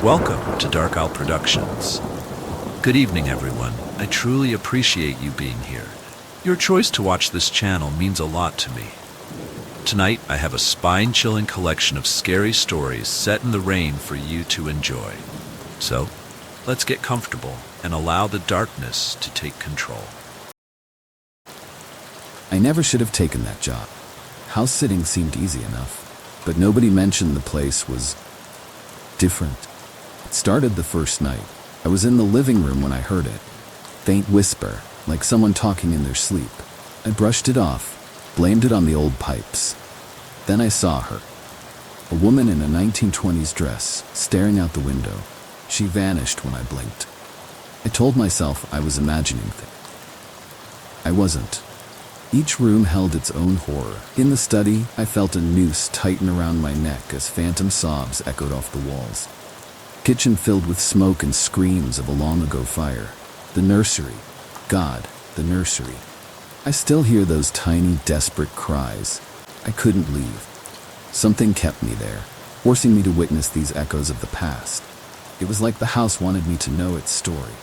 Welcome to Dark Owl Productions. Good evening, everyone. I truly appreciate you being here. Your choice to watch this channel means a lot to me. Tonight, I have a spine-chilling collection of scary stories set in the rain for you to enjoy. So, let's get comfortable and allow the darkness to take control. I never should have taken that job. House sitting seemed easy enough, but nobody mentioned the place was different. It started the first night. I was in the living room when I heard it. Faint whisper, like someone talking in their sleep. I brushed it off, blamed it on the old pipes. Then I saw her. A woman in a 1920s dress, staring out the window. She vanished when I blinked. I told myself I was imagining things. I wasn't. Each room held its own horror. In the study, I felt a noose tighten around my neck as phantom sobs echoed off the walls. Kitchen filled with smoke and screams of a long-ago fire. The nursery. God, the nursery. I still hear those tiny, desperate cries. I couldn't leave. Something kept me there, forcing me to witness these echoes of the past. It was like the house wanted me to know its story.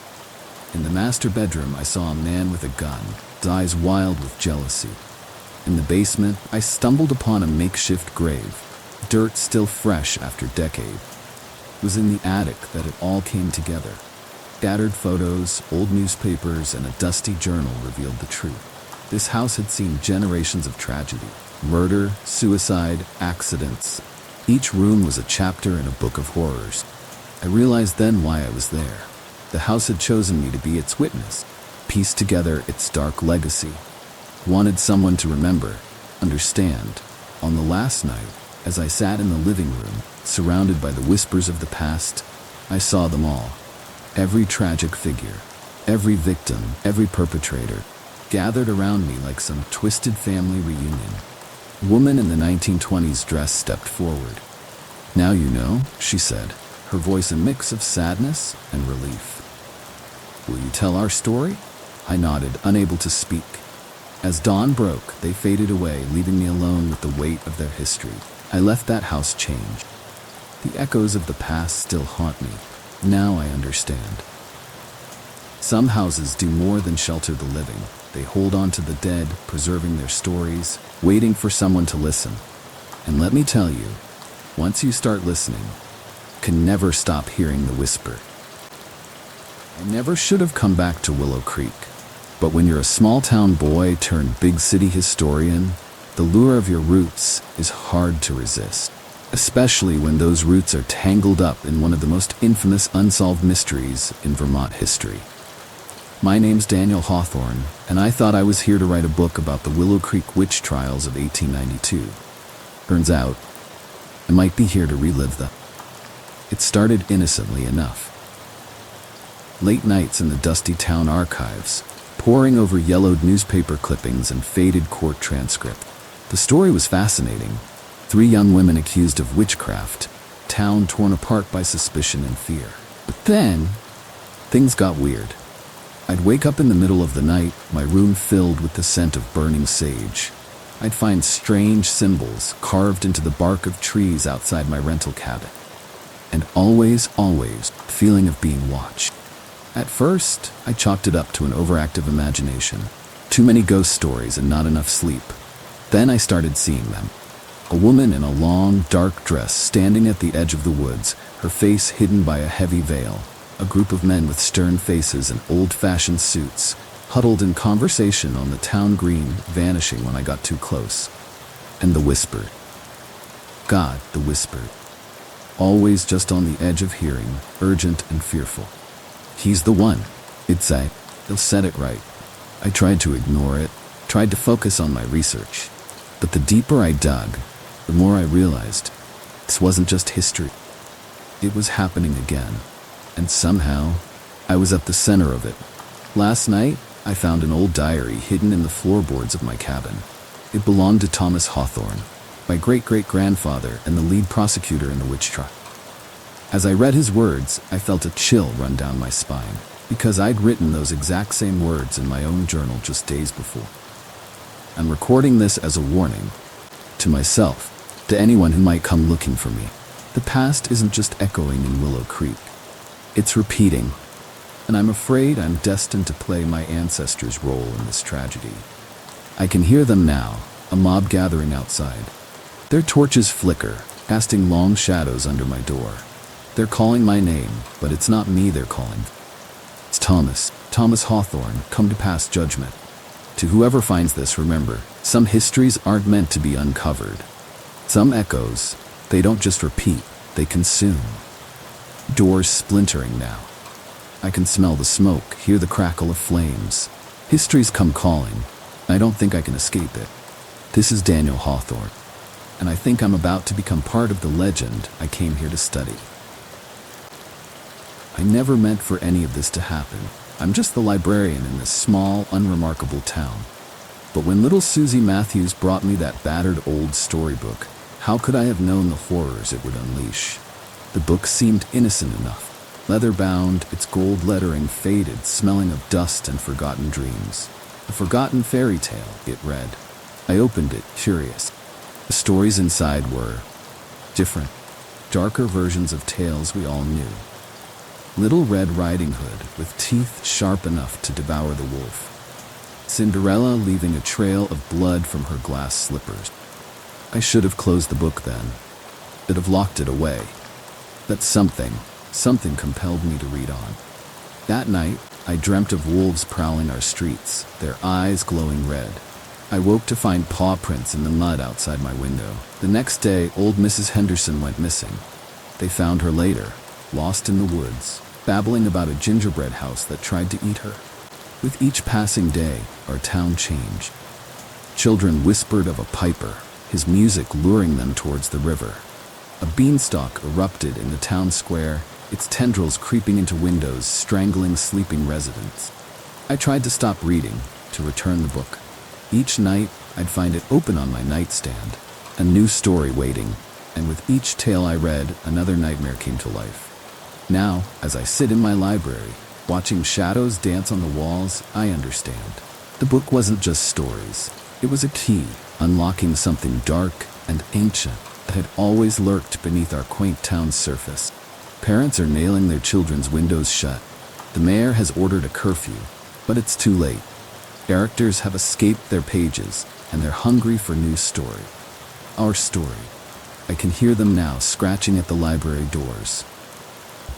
In the master bedroom, I saw a man with a gun, his eyes wild with jealousy. In the basement, I stumbled upon a makeshift grave, dirt still fresh after decades. It was in the attic that it all came together. Scattered photos, old newspapers, and a dusty journal revealed the truth. This house had seen generations of tragedy. Murder, suicide, accidents. Each room was a chapter in a book of horrors. I realized then why I was there. The house had chosen me to be its witness, piece together its dark legacy. Wanted someone to remember, understand. On the last night, as I sat in the living room, surrounded by the whispers of the past, I saw them all. Every tragic figure, every victim, every perpetrator, gathered around me like some twisted family reunion. A woman in the 1920s dress stepped forward. "Now you know," she said, her voice a mix of sadness and relief. "Will you tell our story?" I nodded, unable to speak. As dawn broke, they faded away, leaving me alone with the weight of their history. I left that house changed. The echoes of the past still haunt me. Now I understand. Some houses do more than shelter the living. They hold on to the dead, preserving their stories, waiting for someone to listen. And let me tell you, once you start listening, you can never stop hearing the whisper. I never should have come back to Willow Creek. But when you're a small-town boy turned big city historian, the lure of your roots is hard to resist. Especially when those roots are tangled up in one of the most infamous unsolved mysteries in Vermont history. My name's Daniel Hawthorne, and I thought I was here to write a book about the Willow Creek witch trials of 1892. Turns out, I might be here to relive them. It started innocently enough. Late nights in the dusty town archives, poring over yellowed newspaper clippings and faded court transcript. The story was fascinating. 3 young women accused of witchcraft, town torn apart by suspicion and fear. But then, things got weird. I'd wake up in the middle of the night, my room filled with the scent of burning sage. I'd find strange symbols carved into the bark of trees outside my rental cabin. And always, feeling of being watched. At first, I chalked it up to an overactive imagination. Too many ghost stories and not enough sleep. Then I started seeing them. A woman in a long, dark dress standing at the edge of the woods, her face hidden by a heavy veil. A group of men with stern faces and old-fashioned suits, huddled in conversation on the town green, vanishing when I got too close. And the whisper. God, the whisper. Always just on the edge of hearing, urgent and fearful. "He's the one," it'd say. They'll set it right. I tried to ignore it, tried to focus on my research. But the deeper I dug, the more I realized this wasn't just history. It was happening again. And somehow, I was at the center of it. Last night, I found an old diary hidden in the floorboards of my cabin. It belonged to Thomas Hawthorne, my great-great-grandfather and the lead prosecutor in the witch trial. As I read his words, I felt a chill run down my spine, because I'd written those exact same words in my own journal just days before. I'm recording this as a warning to myself, to anyone who might come looking for me. The past isn't just echoing in Willow Creek. It's repeating, and I'm afraid I'm destined to play my ancestors' role in this tragedy. I can hear them now, a mob gathering outside. Their torches flicker, casting long shadows under my door. They're calling my name, but it's not me they're calling. It's Thomas Hawthorne, come to pass judgment. To whoever finds this, remember, some histories aren't meant to be uncovered. Some echoes, they don't just repeat, they consume. Doors splintering now. I can smell the smoke, hear the crackle of flames. History's come calling. I don't think I can escape it. This is Daniel Hawthorne, and I think I'm about to become part of the legend I came here to study. I never meant for any of this to happen. I'm just the librarian in this small, unremarkable town. But when little Susie Matthews brought me that battered old storybook, how could I have known the horrors it would unleash? The book seemed innocent enough. Leather-bound, its gold lettering faded, smelling of dust and forgotten dreams. A forgotten fairy tale, it read. I opened it, curious. The stories inside were different, darker versions of tales we all knew. Little Red Riding Hood with teeth sharp enough to devour the wolf. Cinderella leaving a trail of blood from her glass slippers. I should have closed the book then. Should have locked it away. But something compelled me to read on. That night, I dreamt of wolves prowling our streets, their eyes glowing red. I woke to find paw prints in the mud outside my window. The next day, old Mrs. Henderson went missing. They found her later, lost in the woods, babbling about a gingerbread house that tried to eat her. With each passing day, our town changed. Children whispered of a piper, his music luring them towards the river. A beanstalk erupted in the town square, its tendrils creeping into windows, strangling sleeping residents. I tried to stop reading, to return the book. Each night, I'd find it open on my nightstand, a new story waiting, and with each tale I read, another nightmare came to life. Now, as I sit in my library, watching shadows dance on the walls, I understand. The book wasn't just stories. It was a key, unlocking something dark and ancient that had always lurked beneath our quaint town's surface. Parents are nailing their children's windows shut. The mayor has ordered a curfew, but it's too late. Characters have escaped their pages, and they're hungry for new story. Our story. I can hear them now scratching at the library doors.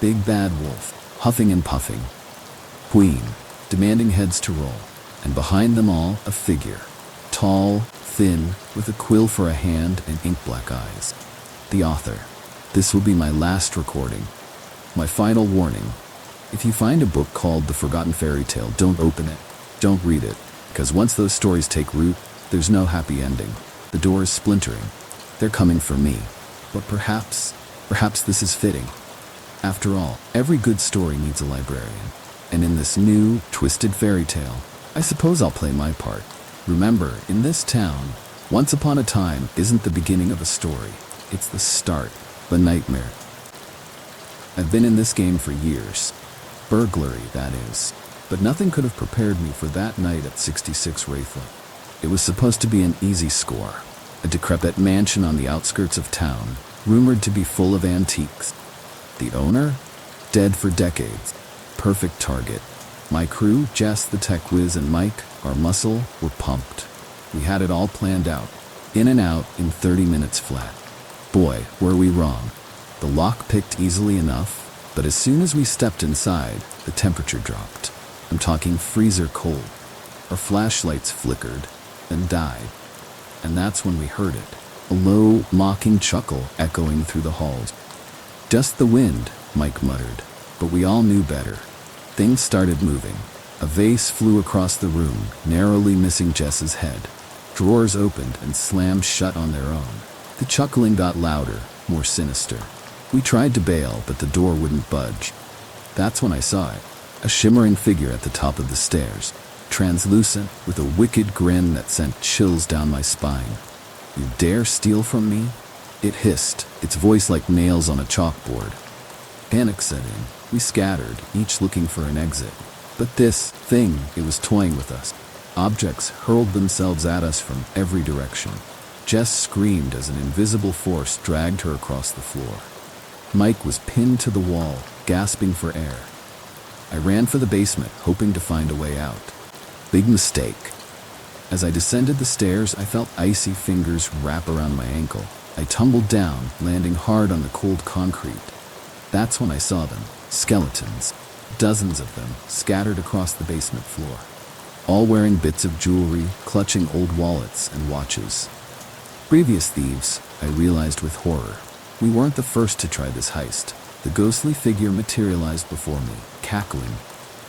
Big bad wolf, huffing and puffing. Queen, demanding heads to roll. And behind them all, a figure. Tall, thin, with a quill for a hand and ink-black eyes. The author. This will be my last recording. My final warning. If you find a book called The Forgotten Fairy Tale, don't open it. Don't read it. Because once those stories take root, there's no happy ending. The door is splintering. They're coming for me. But perhaps this is fitting. After all, every good story needs a librarian. And in this new, twisted fairy tale, I suppose I'll play my part. Remember, in this town, once upon a time isn't the beginning of a story. It's the start of a nightmare. I've been in this game for years. Burglary, that is. But nothing could have prepared me for that night at 66 Wraithwood. It was supposed to be an easy score. A decrepit mansion on the outskirts of town, rumored to be full of antiques. The owner? Dead for decades. Perfect target. My crew, Jess the tech whiz and Mike, our muscle, were pumped. We had it all planned out. In and out in 30 minutes flat. Boy, were we wrong. The lock picked easily enough, but as soon as we stepped inside, the temperature dropped. I'm talking freezer cold. Our flashlights flickered, then died. And that's when we heard it. A low, mocking chuckle echoing through the halls. Just the wind, Mike muttered, but we all knew better. Things started moving. A vase flew across the room, narrowly missing Jess's head. Drawers opened and slammed shut on their own. The chuckling got louder, more sinister. We tried to bail, but the door wouldn't budge. That's when I saw it. A shimmering figure at the top of the stairs, translucent, with a wicked grin that sent chills down my spine. "You dare steal from me?" It hissed, its voice like nails on a chalkboard. Panic set in. We scattered, each looking for an exit. But this thing, it was toying with us. Objects hurled themselves at us from every direction. Jess screamed as an invisible force dragged her across the floor. Mike was pinned to the wall, gasping for air. I ran for the basement, hoping to find a way out. Big mistake. As I descended the stairs, I felt icy fingers wrap around my ankle. I tumbled down, landing hard on the cold concrete. That's when I saw them, skeletons, dozens of them, scattered across the basement floor, all wearing bits of jewelry, clutching old wallets and watches. Previous thieves, I realized with horror. We weren't the first to try this heist. The ghostly figure materialized before me, cackling.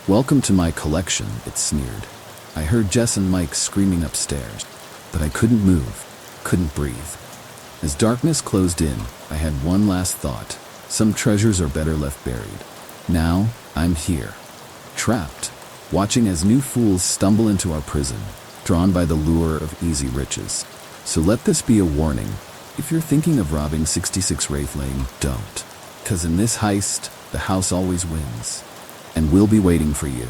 "Welcome to my collection," it sneered. I heard Jess and Mike screaming upstairs, but I couldn't move, couldn't breathe. As darkness closed in, I had one last thought. Some treasures are better left buried. Now, I'm here, trapped, watching as new fools stumble into our prison, drawn by the lure of easy riches. So let this be a warning. If you're thinking of robbing 66 Wraith Lane, don't. 'Cause in this heist, the house always wins. And we'll be waiting for you.